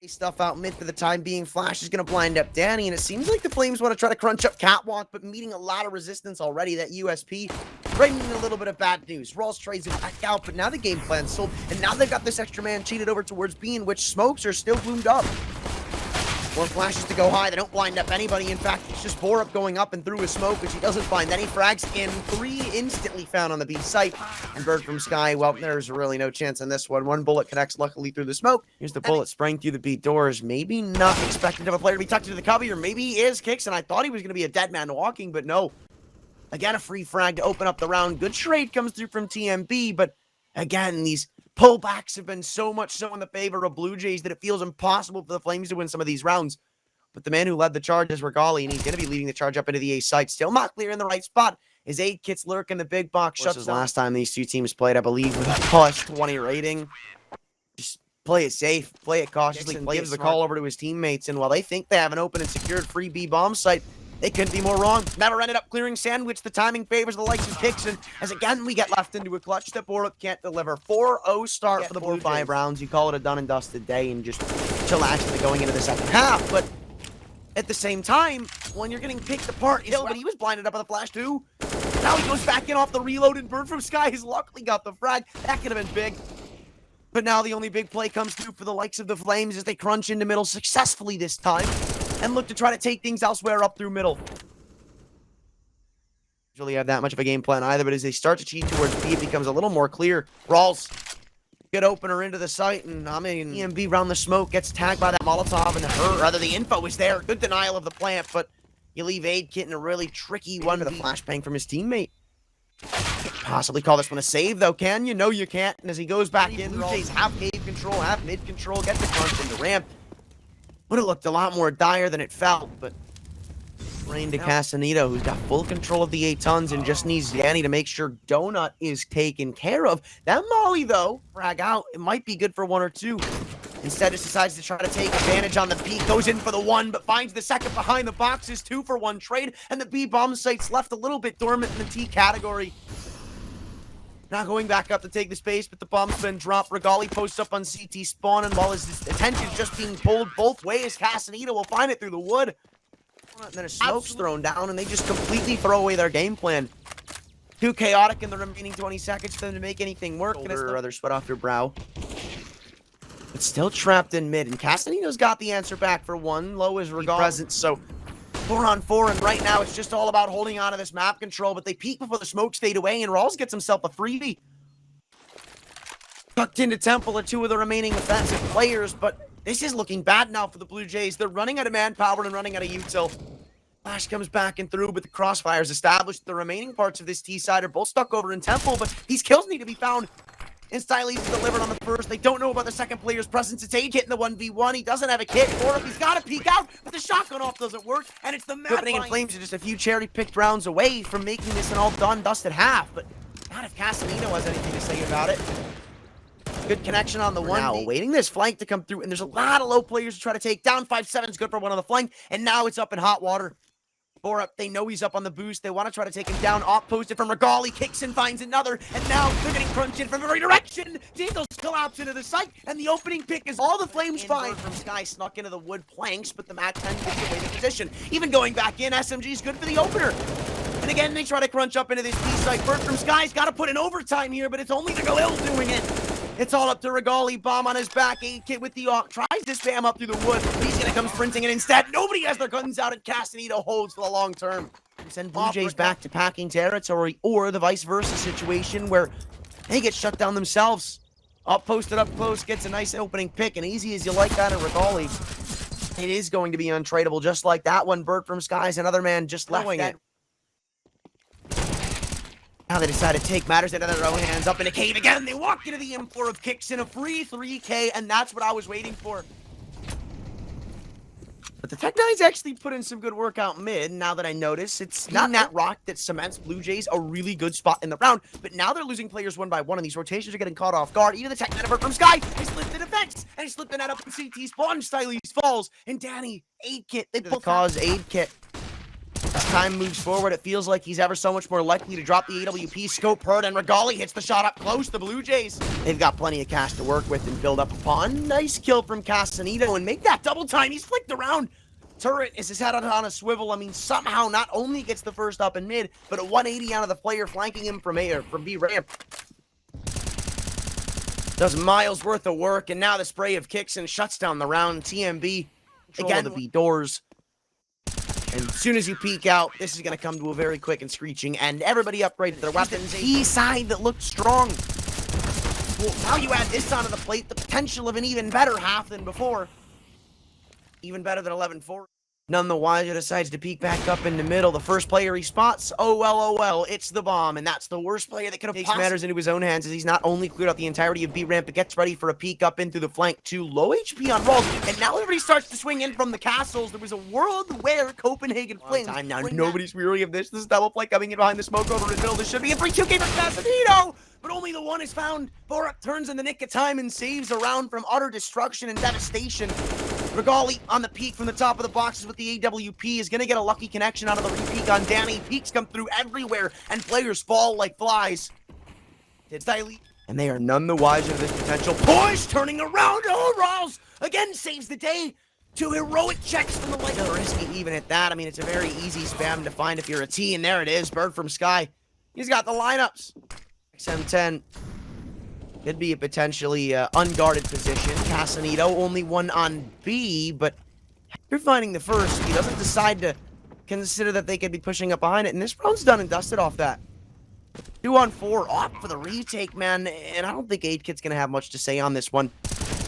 Stuff out mid for the time being. Flash is going to blind up Danny, and it seems like the Flames want to try to crunch up Catwalk, but meeting a lot of resistance already. That USP bringing a little bit of bad news. Rawls trades it back out, but now the game plan's sold, and now they've got this extra man cheated over towards B, in which smokes are still bloomed up. More flashes to go high. They don't blind up anybody. In fact, it's just Borup going up and through his smoke, which he doesn't find any frags in. 3 instantly found on the B site. And Bird from Sky, well, there's really no chance on this one. One bullet connects luckily through the smoke. Here's the bullet spraying through the B doors. Maybe not expected of a player to be tucked into the cubby, or maybe he is Kicks, and I thought he was going to be a dead man walking, but no. Again, a free frag to open up the round. Good trade comes through from TMB, but again, these pullbacks have been so much so in the favor of Blue Jays that it feels impossible for the Flames to win some of these rounds. But the man who led the charge is HiGHLiGHTS, and he's going to be leading the charge up into the A site. Still not clear in the right spot. His 8 kits lurk in the big box. Shuts last time these two teams played, I believe, with a plus 20 rating. Just play it safe, play it cautiously. Gives the call over to his teammates, and while they think they have an open and secured free B bomb site, they couldn't be more wrong. Never ended up clearing Sandwich. The timing favors the likes of Dixon, as again we get left into a clutch that Borup can't deliver. 4-0 start for the Blue 5 rounds. You call it a done and dusted day and just chillax going into the second half. But at the same time, when you're getting picked apart, but he was blinded up by the flash too. Now he goes back in off the reload, and Bird from Sky has luckily got the frag. That could have been big. But now the only big play comes through for the likes of the Flames as they crunch into middle successfully this time and look to try to take things elsewhere up through middle. Usually have that much of a game plan either, but as they start to cheat towards B, it becomes a little more clear. Rawls, good opener into the site, and EMB round the smoke, gets tagged by that Molotov, and the info is there. Good denial of the plant, but you leave Aid Kit in a really tricky one with a flashbang from his teammate. Possibly call this one a save, though, can you? No, you can't. And as he goes back in, Blue Jays half cave control, half mid control, gets the crunch into ramp. Would have looked a lot more dire than it felt, but rain to Casanito, who's got full control of the 8 tons and just needs Danny to make sure Donut is taken care of. That Molly, though, frag out. It might be good for 1 or 2. Instead, just decides to try to take advantage on the peak. Goes in for the 1, but finds the second behind the boxes. 2 for 1 trade, and the B bomb site's left a little bit dormant in the T category. Now going back up to take the space, but the bomb's been dropped. HiGHLiGHTS posts up on CT spawn, and while his attention's just being pulled both ways, Casanito will find it through the wood. And then a smoke's thrown down, and they just completely throw away their game plan. Too chaotic in the remaining 20 seconds for them to make anything work. Or rather, sweat off your brow. But still trapped in mid, and Casanito's got the answer back for 1. Low is HiGHLiGHTS present, so 4 on 4, and right now it's just all about holding on to this map control, but they peek before the smokes fade away, and Rawls gets himself a freebie. Tucked into Temple are 2 of the remaining offensive players, but this is looking bad now for the Blue Jays. They're running out of manpower and running out of util. Flash comes back and through, but the crossfires established. The remaining parts of this T side are both stuck over in Temple, but these kills need to be found. And Styles is delivered on the first. They don't know about the second player's presence. It's Aid hitting the 1v1. He doesn't have a kit for it. He's got to peek out, but the shotgun off doesn't work. And it's the Copenhagen and Flames are just a few cherry-picked rounds away from making this an all-done, dusted half. But not if Casanito has anything to say about it. Good connection on the 1. Now, waiting this flank to come through. And there's a lot of low players to try to take down. 5-7's good for 1 on the flank. And now it's up in hot water. Borup, they know he's up on the boost. They want to try to take him down. Off posted from HiGHLiGHTS. Kicks and finds another. And now they're getting crunched in from every direction. Dingles collapse into the site. And the opening pick is all the Flames find. From Sky snuck into the wood planks, but the Mac 10 gets away the position. Even going back in, SMG's good for the opener. And again, they try to crunch up into this B site. Bird from Sky's got to put in overtime here, but it's only HiGHLiGHTS doing it. It's all up to HiGHLiGHTS. Bomb on his back. 8 kit with the AWP. Tries to spam up through the wood. He's going to come sprinting, and instead, nobody has their guns out, and Casanito holds for the long term. Send Blue Jays back to packing territory, or the vice versa situation where they get shut down themselves. Up posted up close, gets a nice opening pick, and easy as you like that of HiGHLiGHTS. It is going to be untradeable, just like that one. Bird from Skies, another man just left it. Now they decide to take matters into their own hands. Up in a cave again. They walk into the M4 of Kicks in a free 3K, and that's what I was waiting for. But the Tech9s actually put in some good work out mid. Now that I notice, it's not that rock that cements Blue Jays a really good spot in the round. But now they're losing players 1 by 1, and these rotations are getting caught off guard. Even the Tech9 from Sky, he slipped the defense, and he slipped the net up in CT spawn. Styles falls, and Danny, Aid Kit, they both cause Aid Kit. As time moves forward, it feels like he's ever so much more likely to drop the AWP. Scope heard, and HiGHLiGHTS hits the shot up close. The Blue Jays, they've got plenty of cash to work with and build up upon. Nice kill from Casanito, and make that double time. He's flicked around. Turret is his head on a swivel. I mean, somehow not only gets the first up in mid, but a 180 out of the player flanking him from A or from B ramp. Does miles worth of work, and now the spray of kicks and shuts down the round. TMB again the B doors. And as soon as you peek out, this is going to come to a very quick and screeching end. Everybody upgraded their weapons. B side that looked strong. Well, now you add this onto the plate, the potential of an even better half than before. Even better than 11-4. None the wiser decides to peek back up in the middle. The first player he spots, oh well, it's the bomb. And that's the worst player that could have takes matters into his own hands, as he's not only cleared out the entirety of B ramp, but gets ready for a peek up in through the flank too. Low HP on Rolls, and now everybody starts to swing in from the castles. There was a world where Copenhagen Flames. Time now, nobody's weary of this. This is double play coming in behind the smoke over in the middle. This should be a 3-2 game for Casanito, but only the one is found. Borup turns in the nick of time and saves a round from utter destruction and devastation. HiGHLiGHTS on the peak from the top of the boxes with the AWP is going to get a lucky connection out of the re-peak on Danny. Peaks come through everywhere, and players fall like flies. And they are none the wiser of this potential push, turning around. Oh, Rawls again saves the day. 2 heroic checks from the leg. Risky even at that. I mean, it's a very easy spam to find if you're a T, and there it is. Bird from Sky. He's got the lineups. XM10. Could be a potentially unguarded position. Casanito, only one on B, but after finding the first, he doesn't decide to consider that they could be pushing up behind it, and this round's done and dusted off that. 2 on 4, off for the retake, man, and I don't think HiGHLiGHTS going to have much to say on this one.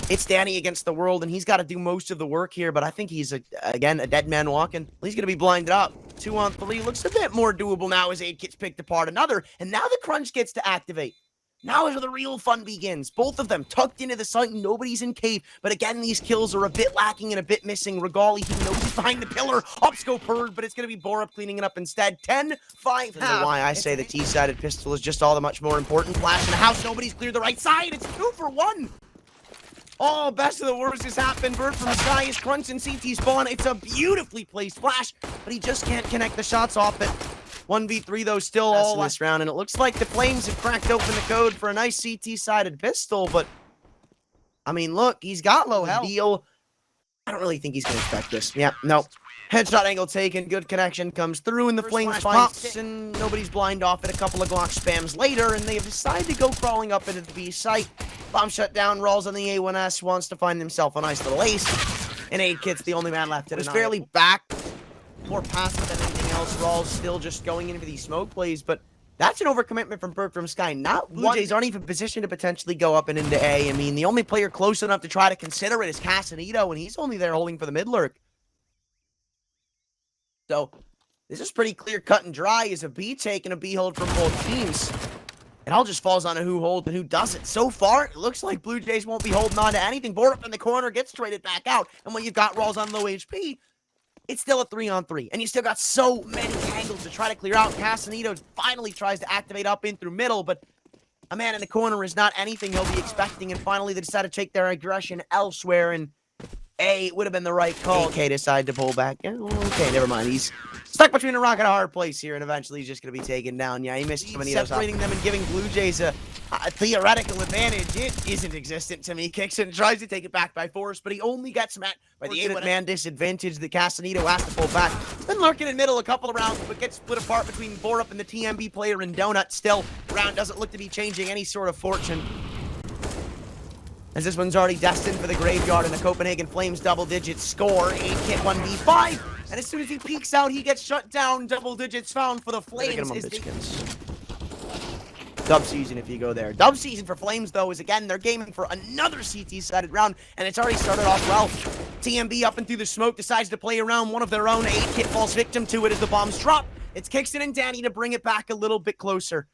It's Danny against the world, and he's got to do most of the work here, but I think he's, again, a dead man walking. He's going to be blinded up. 2 on 3 looks a bit more doable now as HiGHLiGHTS picked apart another, and now the crunch gets to activate. Now is where the real fun begins. Both of them tucked into the site, nobody's in cave. But again, these kills are a bit lacking and a bit missing. HiGHLiGHTS, he knows he's behind the pillar. Upscope heard, but it's going to be Borup cleaning it up instead. 10-5 half. Why I say the T-sided pistol is just all the much more important. Flash in the house, nobody's cleared the right side. It's 2 for 1. Oh, best of the worst has happened. Bird from Sky is crunching CT spawn. It's a beautifully placed flash, but he just can't connect the shots off it. 1v3 though, still all last round, and it looks like the Flames have cracked open the code for a nice CT-sided pistol, but I mean, look, he's got low health. Deal. I don't really think he's going to expect this. Yeah, no. Headshot angle taken, good connection comes through, and the Flames pops, and nobody's blind off it. A couple of Glock spams later, and they have decided to go crawling up into the B site. Bomb shut down, rolls on the A1S, wants to find himself a nice little ace, and HiGHLiGHTS the only man left. It was fairly back, more passive than anything else. Rawls still just going into these smoke plays, but that's an overcommitment from Bird from Sky. Not Blue Jays aren't even positioned to potentially go up and into A. I mean, the only player close enough to try to consider it is Casanito, and he's only there holding for the mid lurk. So this is pretty clear cut and dry. Is a B take and a B hold from both teams. It all just falls on who holds and who doesn't. So far, it looks like Blue Jays won't be holding on to anything. Borup in the corner gets traded back out, and when you've got Rawls on low HP, it's still a 3-on-3, and you still got so many angles to try to clear out. Casanito finally tries to activate up in through middle, but a man in the corner is not anything he'll be expecting, and finally they decide to take their aggression elsewhere, and it would have been the right call. AK decided to pull back. Okay, never mind. He's stuck between a rock and a hard place here, and eventually he's just going to be taken down. Yeah, he missed so many of those. Separating them and giving Blue Jays a theoretical advantage. It isn't existent to me. Kicks and tries to take it back by force, but he only gets met by the 8-man disadvantage that Casanito has to pull back. Then lurking in middle a couple of rounds, but gets split apart between Borup and the TMB player and Donut. Still, round doesn't look to be changing any sort of fortune, as this one's already destined for the graveyard, and the Copenhagen Flames double-digit score. 8-kit 1v5, and as soon as he peeks out, he gets shut down. Double digits found for the Flames. Dub season if you go there. Dub season for Flames, though, is again, they're gaming for another CT-sided round, and it's already started off well. TMB up and through the smoke decides to play around one of their own. 8-kit falls victim to it as the bombs drop. It's Kingston and Danny to bring it back a little bit closer.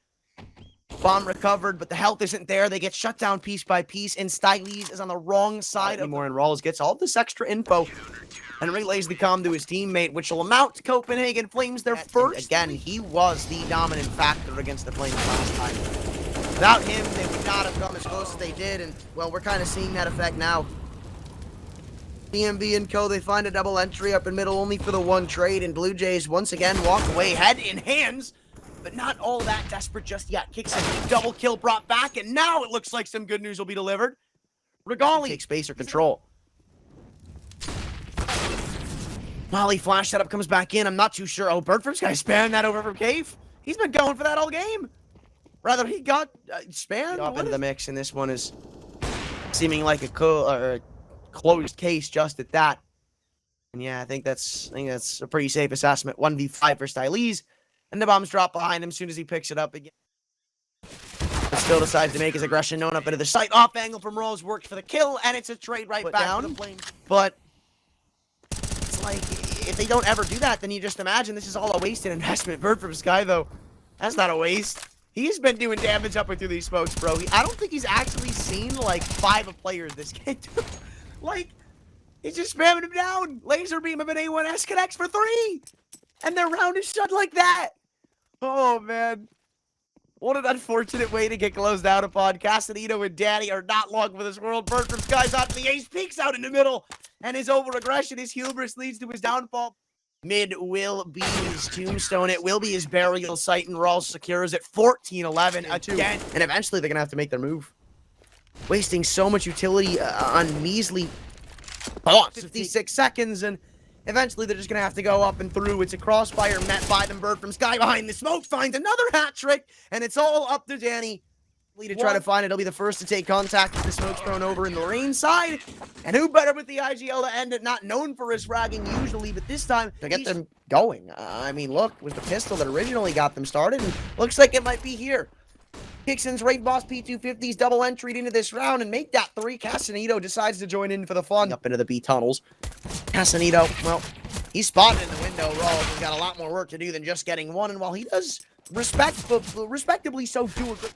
Bomb recovered, but the health isn't there. They get shut down piece by piece, and Styles is on the wrong side anymore, and Rawls gets all this extra info and relays the comm to his teammate, which will amount to Copenhagen Flames their first. Again, he was the dominant factor against the Flames last time. Without him, they would not have come as close as they did, and, well, we're kind of seeing that effect now. DMB and Co, they find a double entry up in middle only for the one trade, and Blue Jays once again walk away head in hands, but not all that desperate just yet. Kicks a double kill brought back, and now it looks like some good news will be delivered. HiGHLiGHTS takes space or control. Molly flash setup comes back in. I'm not too sure. Oh, Birdford's guy spanned that over from Cave. He's been going for that all game. Rather, he got spanned up into the mix, and this one is seeming like a closed case just at that. And yeah, I think that's a pretty safe assessment. 1v5 for Styles, and the bombs drop behind him as soon as he picks it up again. But still decides to make his aggression known up into the site. Off angle from Rose works for the kill, and it's a trade right back down. But it's like, if they don't ever do that, then you just imagine this is all a wasted investment. Bird from Sky, though, that's not a waste. He's been doing damage up and through these smokes, bro. I don't think he's actually seen, like, 5 of players this game do. Like, he's just spamming him down. Laser beam of an A1S connects for 3. And their round is shut like that. Oh, man. What an unfortunate way to get closed out upon. Castanito and Danny are not long for this world. Bird from Sky's out to the ace, peeks out in the middle. And his over-aggression, his hubris leads to his downfall. Mid will be his tombstone. It will be his burial site, and Rawls secures it 14-11 again. And eventually they're going to have to make their move. Wasting so much utility on measly 56 seconds, and eventually they're just going to have to go up and through. It's a crossfire met by them. Bird from Sky behind the smoke finds another hat trick, and it's all up to Danny to try to find it. He'll be the first to take contact with the smoke's thrown over in the rain side. And who better with the IGL to end it? Not known for his fragging usually, but this time to get them going. I mean, look, it was the pistol that originally got them started, and looks like it might be here. Hickson's Raid Boss P250's double entry into this round and make that 3. Castanito decides to join in for the fun. Up into the B tunnels. Castanito, well, he's spotted in the window. Rawls has got a lot more work to do than just getting one, and while he does respectably so do a good...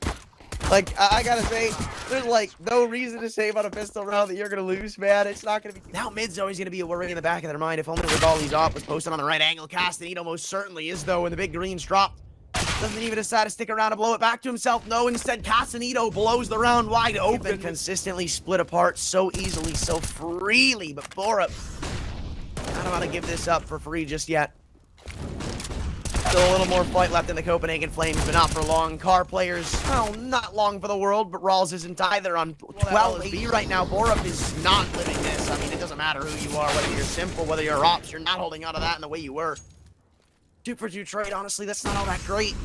Like, I gotta say, there's, like, no reason to save on a pistol round that you're gonna lose, man. It's not gonna be... Now mid's always gonna be a worry in the back of their mind. If only HiGHLiGHTS off was posted on the right angle. Castanito most certainly is, though, when the big green's dropped. Doesn't even decide to stick around and blow it back to himself. No, instead, Castanito blows the round wide open. Consistently split apart so easily, so freely. But Borup, I don't want to give this up for free just yet. Still a little more fight left in the Copenhagen Flames, but not for long. Car players, well, not long for the world, but Rawls isn't either on 12 B right now. Borup is not living this. I mean, it doesn't matter who you are, whether you're simple, whether you're ops, you're not holding on to that in the way you were. 2-for-2 trade, honestly, that's not all that great.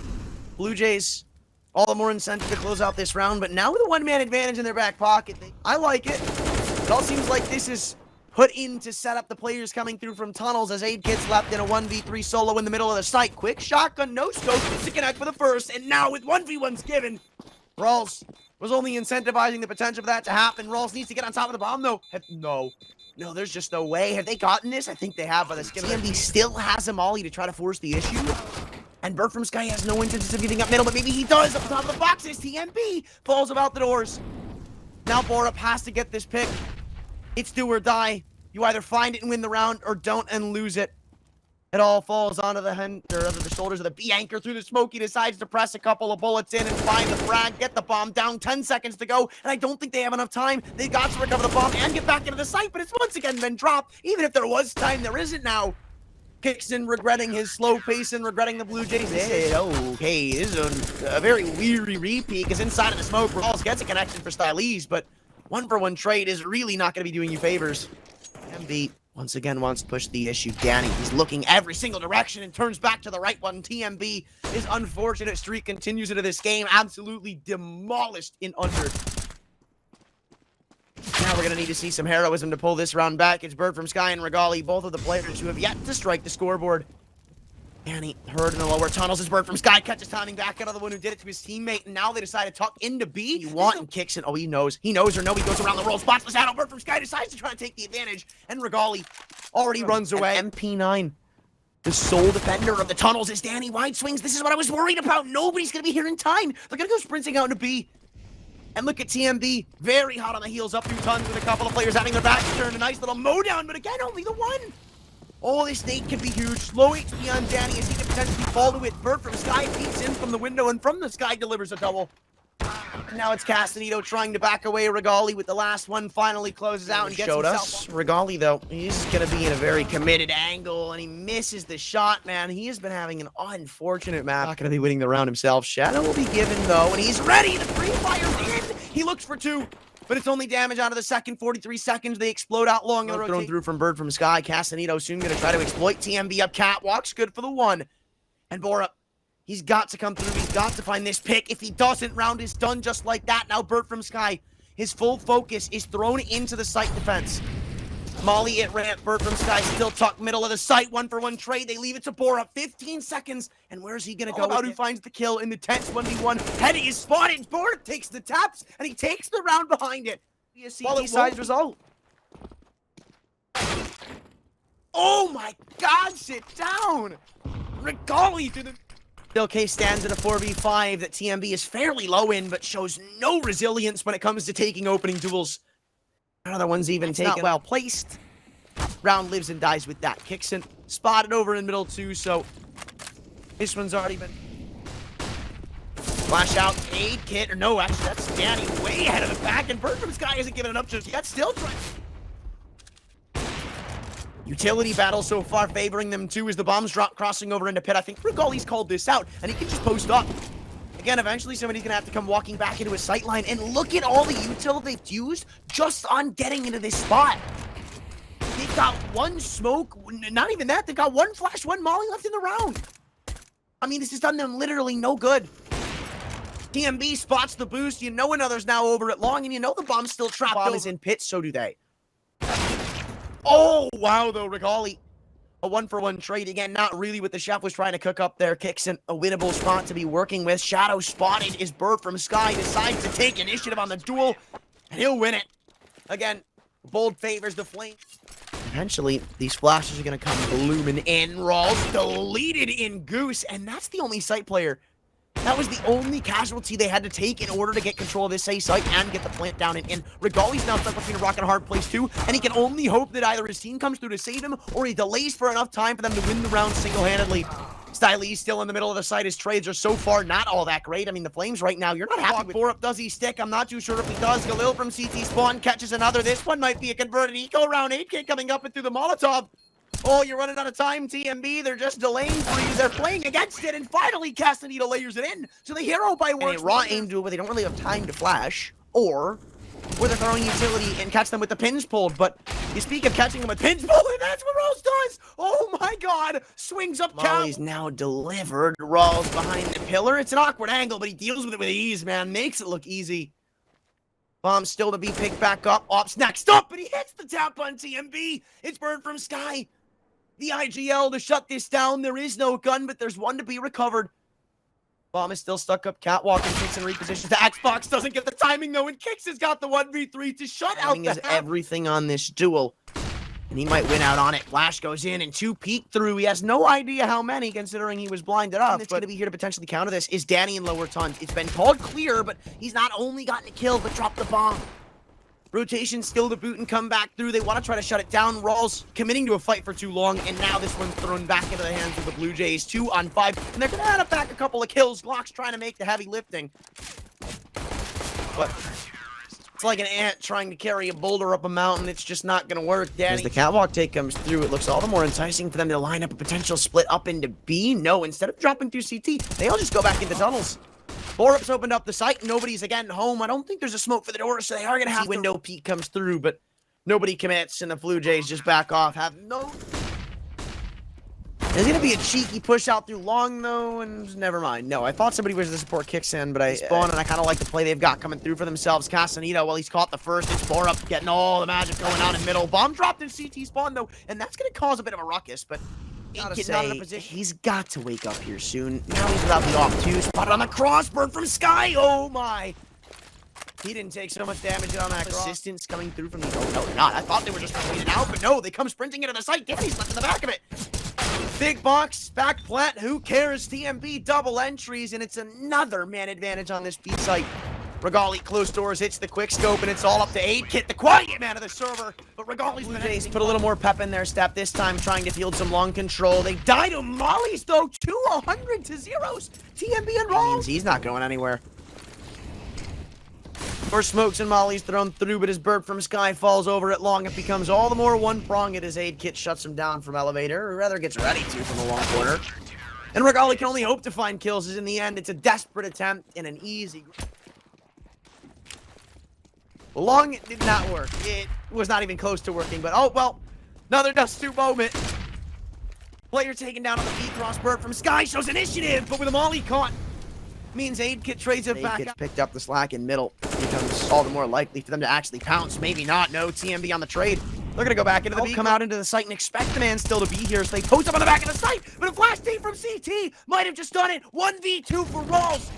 Blue Jays, all the more incentive to close out this round, but now with a one-man advantage in their back pocket, I like it. It all seems like this is put in to set up the players coming through from tunnels as 8 kids left in a 1v3 solo in the middle of the site. Quick shotgun, no scope to connect for the first, and now with 1v1s given, Rawls was only incentivizing the potential for that to happen. Rawls needs to get on top of the bomb, though. No, there's just no way. Have they gotten this? I think they have by the skin of their teeth. Still has a molly to try to force the issue. And Bird from Sky has no intentions of giving up middle, but maybe he does up top of the boxes. TMB falls about the doors. Now Borup has to get this pick. It's do or die. You either find it and win the round or don't and lose it. It all falls onto the shoulders of the B anchor through the smoke. He decides to press a couple of bullets in and find the frag, get the bomb down, 10 seconds to go, and I don't think they have enough time. They got to recover the bomb and get back into the site, but it's once again been dropped. Even if there was time, there isn't now. Hickson regretting his slow pace and regretting the Blue Jays. Okay, this is a very weary repeat, because inside of the smoke, Rawls gets a connection for Styles, but 1-for-1 trade is really not going to be doing you favors. MB once again wants to push the issue. Danny, he's looking every single direction and turns back to the right one. TMB, his unfortunate streak continues into this game. Absolutely demolished in under. Now we're going to need to see some heroism to pull this round back. It's Bird from Sky and HiGHLiGHTS, both of the players who have yet to strike the scoreboard. Danny heard in the lower tunnels as Bird from Sky catches timing back out of the one who did it to his teammate, and now they decide to tuck into B. You want and kicks in. Oh, he knows or no, he goes around the roll, spots the shadow. Bird from Sky decides to try to take the advantage, and HiGHLiGHTS already runs away. MP9, the sole defender of the tunnels, is Danny. Wide swings. This is what I was worried about. Nobody's going to be here in time. They're going to go sprinting out into B. And look at TMB, very hot on the heels up through tons with a couple of players having their backs turned. A nice little mow down, but again, only the one. Oh, this nade can be huge. Slow HP on Danny as he can potentially fall to it. Bird from Sky peeks in from the window and from the sky delivers a double. Now it's Castanito trying to back away. Regali with the last one finally closes out and gets himself. Regali, though, he's going to be in a very committed angle, and he misses the shot, man. He has been having an unfortunate map. Not going to be winning the round himself. Shadow will be given, though, and he's ready. The free fire's in. He looks for two, but it's only damage out of the second. 43 seconds. They explode out long. Thrown through from Bird from Sky. Castanito soon going to try to exploit TMB up catwalks. Good for the one. And Borup, he's got to come through. He's got to find this pick. If he doesn't, round is done just like that. Now Bird from Sky, his full focus is thrown into the site defense. Molly at ramp. Bird from Sky still tucked middle of the site. 1-for-1 trade. They leave it to Borup. 15 seconds. And where's he going to go? Out who finds the kill in the tense 1v1. Hetty is spotted. Borup takes the taps, and he takes the round behind it. CT side result. Oh my God, sit down. Regali to the... Still, K stands at a 4v5 that TMB is fairly low in, but shows no resilience when it comes to taking opening duels. Another one's even taken. Not well placed. Round lives and dies with that. Kixon spotted over in middle too, so this one's already been... Flash out, aid kit, or no, actually that's Danny way ahead of the pack, and Bird from Sky isn't giving it up just yet. Still trying... Utility battle so far favoring them too as the bombs drop crossing over into pit. I think Regali's called this out, and he can just post up. Again, eventually somebody's going to have to come walking back into his sight line, and look at all the util they've used just on getting into this spot. They've got one smoke, not even that, they've got one flash, one molly left in the round. I mean, this has done them literally no good. TMB spots the boost, you know another's now over at long, and you know the bomb's still trapped. Bomb is in pit, so do they. Oh, wow, though, Regali. A 1-for-1 trade. Again, not really what the chef was trying to cook up there. Kixon, a winnable spot to be working with. Shadow spotted. Is Bird from Sky decides to take initiative on the duel, and he'll win it. Again, bold favors the flame. Eventually, these flashes are going to come blooming in. Rawls deleted in Goose, and that's the only site player. That was the only casualty they had to take in order to get control of this A site and get the plant down. And Regali's now stuck between a rock and a hard place too, and he can only hope that either his team comes through to save him or he delays for enough time for them to win the round single-handedly. Stylee's still in the middle of the site. His trades are so far not all that great. I mean, the Flames right now, you're not happy with Borup. Does he stick? I'm not too sure if he does. Galil from CT spawn catches another. This one might be a converted eco round. 8K coming up and through the Molotov. Oh, you're running out of time, TMB. They're just delaying for you. They're playing against it, and finally Castanito layers it in. So the hero by works. A raw aim duel where they don't really have time to flash, or where they're throwing utility and catch them with the pins pulled. But you speak of catching them with pins pulled, and that's what Rawls does. Oh my God! Swings up. Molly's now delivered. Rawls behind the pillar. It's an awkward angle, but he deals with it with ease, man. Makes it look easy. Bomb still to be picked back up. Ops next up, but he hits the tap on TMB. It's Bird from Sky. The HiGHL to shut this down. There is no gun, but there's one to be recovered. Bomb is still stuck up catwalk and Kixon repositions. The Xbox doesn't get the timing though, and Kix has got the 1v3 to shut out the everything on this duel. And he might win out on it. Flash goes in and 2 peek through. He has no idea how many, considering he was blinded up. That's going to be here to potentially counter this is Danny in lower tons. It's been called clear, but he's not only gotten a kill, but dropped the bomb. Rotation still to boot and come back through. They want to try to shut it down. Rawls committing to a fight for too long, and now this one's thrown back into the hands of the Blue Jays. 2 on 5, and they're going to add up back a couple of kills. Glock's trying to make the heavy lifting. But it's like an ant trying to carry a boulder up a mountain. It's just not going to work, Danny. As the catwalk take comes through, it looks all the more enticing for them to line up a potential split up into B. No, instead of dropping through CT, they all just go back into tunnels. Borup's opened up the site. Nobody's again home. I don't think there's a smoke for the door, so they are going to have window peek comes through, but nobody commits, and the Blue Jays just back off. Have no... There's going to be a cheeky push out through long, though, and never mind. No, I thought somebody was to support kicks in, but I spawn, and I kind of like the play they've got coming through for themselves. Castanito, well, he's caught the first. It's Borup getting all the magic going on in middle. Bomb dropped in CT spawn, though, and that's going to cause a bit of a ruckus, but... He's got to wake up here soon. Now he's without the off too. Spotted on the cross. Bird from Sky. Oh my. He didn't take so much damage on that assistance coming through from the... Oh, no, not. I thought they were just waiting out, but no, they come sprinting into the site. Danny's left in the back of it. Big box, back plant. Who cares? TMB double entries, and it's another man advantage on this B site. Regali closed doors, hits the quick scope, and it's all up to 8Kit, the quiet man of the server. But Regali's Blue Jays put a little more pep in their step this time, trying to field some long control. They die to mollies, though. 200 to zeros. TMB and Rawls. He's not going anywhere. More smokes and mollies thrown through, but his bird from Sky falls over it long. It becomes all the more one-pronged as HiGHLiGHTS shuts him down from elevator, or rather gets ready to from the long corner. And HiGHLiGHTS can only hope to find kills, as in the end, it's a desperate attempt and an easy... Long it did not work. It was not even close to working, but oh, well, another Dust 2 moment. Player taken down on the B-cross. Bird from Sky shows initiative, but with a molly caught, means HiGHLiGHTS trades it back. Gets picked up the slack in middle. It becomes all the more likely for them to actually pounce. Maybe not. No, TMB on the trade. They're going to go back into the B. Come out into the site and expect the man still to be here, so they post up on the back of the site, but a flash team from CT might have just done it. 1v2 for Rawls.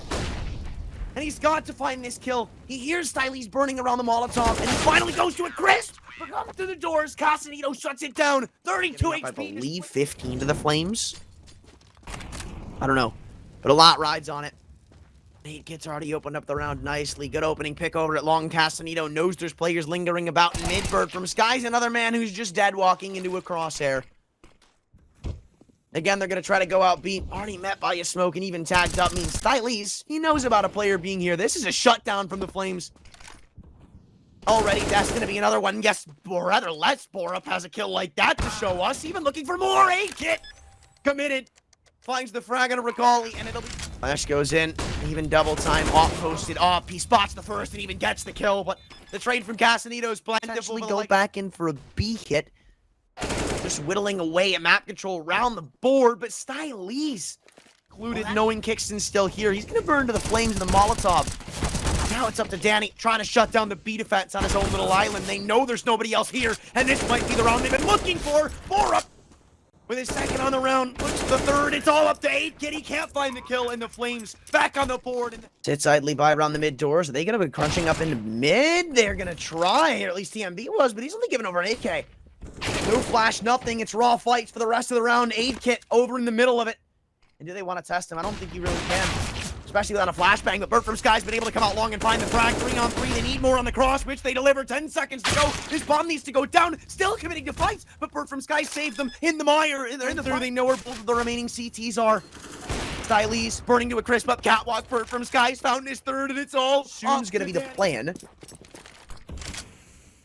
And he's got to find this kill. He hears Stylies burning around the Molotov, and he finally goes to a crisp. But comes through the doors. Casanito shuts it down. 32 HP. I believe 15 to the Flames. I don't know, but a lot rides on it. HiGHLiGHTS already opened up the round nicely. Good opening pick over at long. Casanito knows there's players lingering about in mid. Bird from Sky's another man who's just dead walking into a crosshair. Again, they're going to try to go out B. Already met by a smoke and even tagged up. Means Stylies, he knows about a player being here. This is a shutdown from the Flames. Already destined to be another one. Yes, or rather less. Borup has a kill like that to show us. Even looking for more. HiGHLiGHTS committed. Finds the frag on a Recalli, and it'll be... Flash goes in. Even double time. Off posted up. He spots the first and even gets the kill. But the trade from Casanito's plentiful. Actually go back in for a B hit. Just whittling away at map control around the board, but Stylies included, knowing Kickston's still here. He's going to burn to the Flames of the Molotov. Now it's up to Danny, trying to shut down the B defense on his own little island. They know there's nobody else here, and this might be the round they've been looking for. Borup with his second on the round. Looks to the third. It's all up to HiGHLiGHTS. He can't find the kill, and the Flames back on the board. Sits idly by around the mid doors. Are they going to be crunching up into mid? They're going to try, or at least TMB was, but he's only giving over an 8K. No flash, nothing. It's raw fights for the rest of the round. HiGHLiGHTS over in the middle of it. And do they want to test him? I don't think you really can. Especially without a flashbang. But Bird from Sky's been able to come out long and find the frag. 3-on-3. They need more on the cross, which they deliver. 10 seconds to go. This bomb needs to go down. Still committing to fights. But Bird from Sky saved them in the mire. They're in the third. They know where both of the remaining CTs are. Stylies burning to a crisp up. Catwalk. Bird from Sky's found his third, and it's all soon's going to be the plan.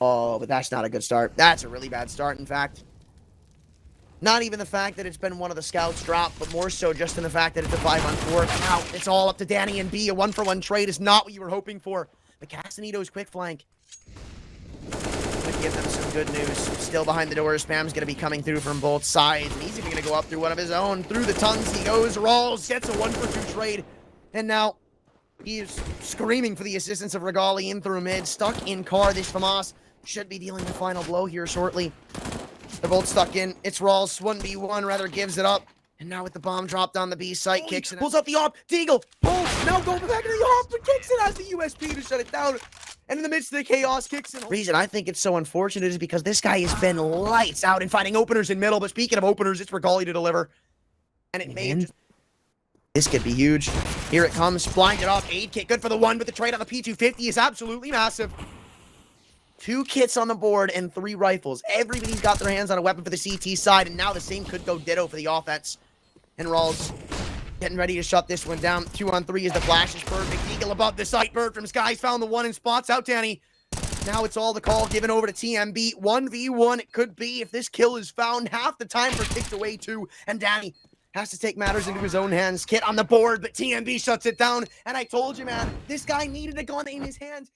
Oh, but that's not a good start. That's a really bad start, in fact. Not even the fact that it's been one of the scouts dropped, but more so just in the fact that it's a 5-on-4. Now, it's all up to Danny and B. A 1-for-1 trade is not what you were hoping for. But Casanito's quick flank would give them some good news. Still behind the door. Spam's going to be coming through from both sides. And he's even going to go up through one of his own. Through the tons he goes. Rawls gets a 1-for-2 trade. And now he is screaming for the assistance of Recalli in through mid. Stuck in car. This FAMAS should be dealing the final blow here shortly. They're both stuck in. It's Rawls. 1v1, rather gives it up. And now with the bomb dropped on the B site, kicks it. Pulls out the op. Deagle pulls. Now going back to the op, but kicks it, has the USP to shut it down. And in the midst of the chaos, kicks it. The reason I think it's so unfortunate is because this guy has been lights out in finding openers in middle. But speaking of openers, it's Recalli to deliver. And it may have just... This could be huge. Here it comes. Blinded off. HiGHLiGHTS good for the one, but the trade on the P250 is absolutely massive. 2 kits on the board and 3 rifles. Everybody's got their hands on a weapon for the CT side, and now the same could go ditto for the offense. And Rawls getting ready to shut this one down. 2-on-3 as the flash is perfect. Eagle above the site. Bird from Skies found the one and spots out Danny. Now it's all the call given over to TMB. 1v1 it could be if this kill is found. Half the time for kicked away too. And Danny has to take matters into his own hands. Kit on the board, but TMB shuts it down. And I told you, man, this guy needed a gun in his hands.